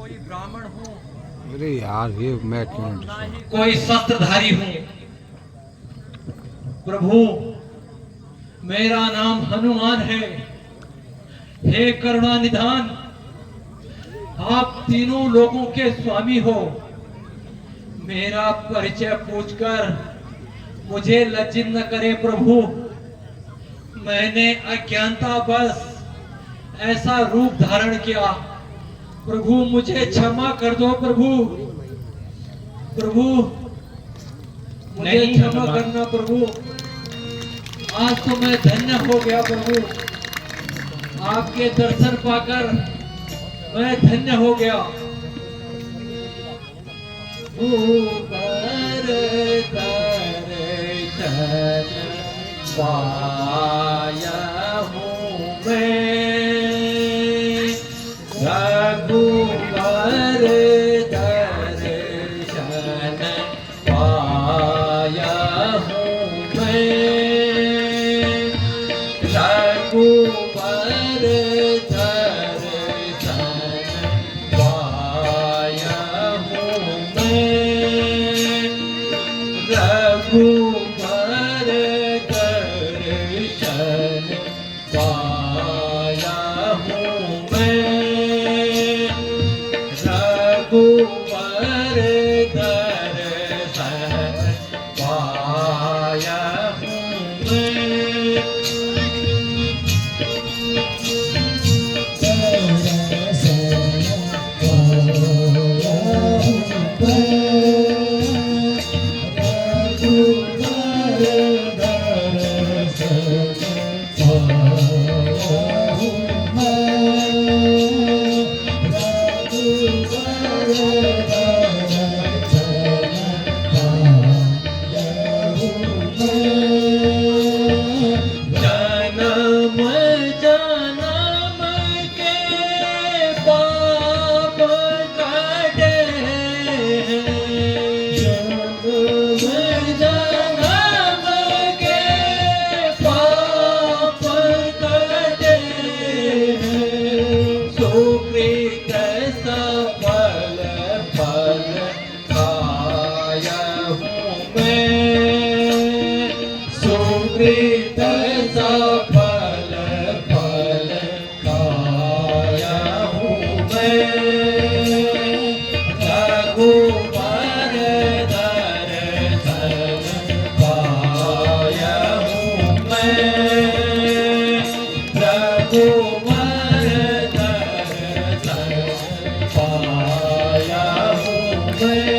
कोई ब्राह्मण हूँ, अरे यार ये मैं क्यों और ना ही कोई शस्त्रधारी हूँ। प्रभु, मेरा नाम हनुमान है। हे करुणा निधान, आप तीनों लोगों के स्वामी हो। मेरा परिचय पूछकर मुझे लज्जित न करे प्रभु। मैंने अज्ञानतावश ऐसा रूप धारण किया। प्रभु मुझे क्षमा कर दो प्रभु। प्रभु मुझे क्षमा करना प्रभु। आज तो मैं धन्य हो गया प्रभु। आपके दर्शन पाकर मैं धन्य हो गया। ऊपर दर्शन पाया हूँ मैं, रघुवर दर्शन पाया हूँ मैं, रघुवर दर्शन पाया हूँ मैं, रघुवर दर्शन पाया हूँ मैं, रघुवर दर्शन पाया हूँ मैं। जन्म जन्म के पाप कटे, जन्म जन्म के पाप कटे, सुकृत सफल फल खाया हूँ मैं, सुकृत सफल फल खाया हूँ मैं, रघुवर दर्शन पाया हूँ मैं, रघुवर दर्शन पाया हूँ मैं।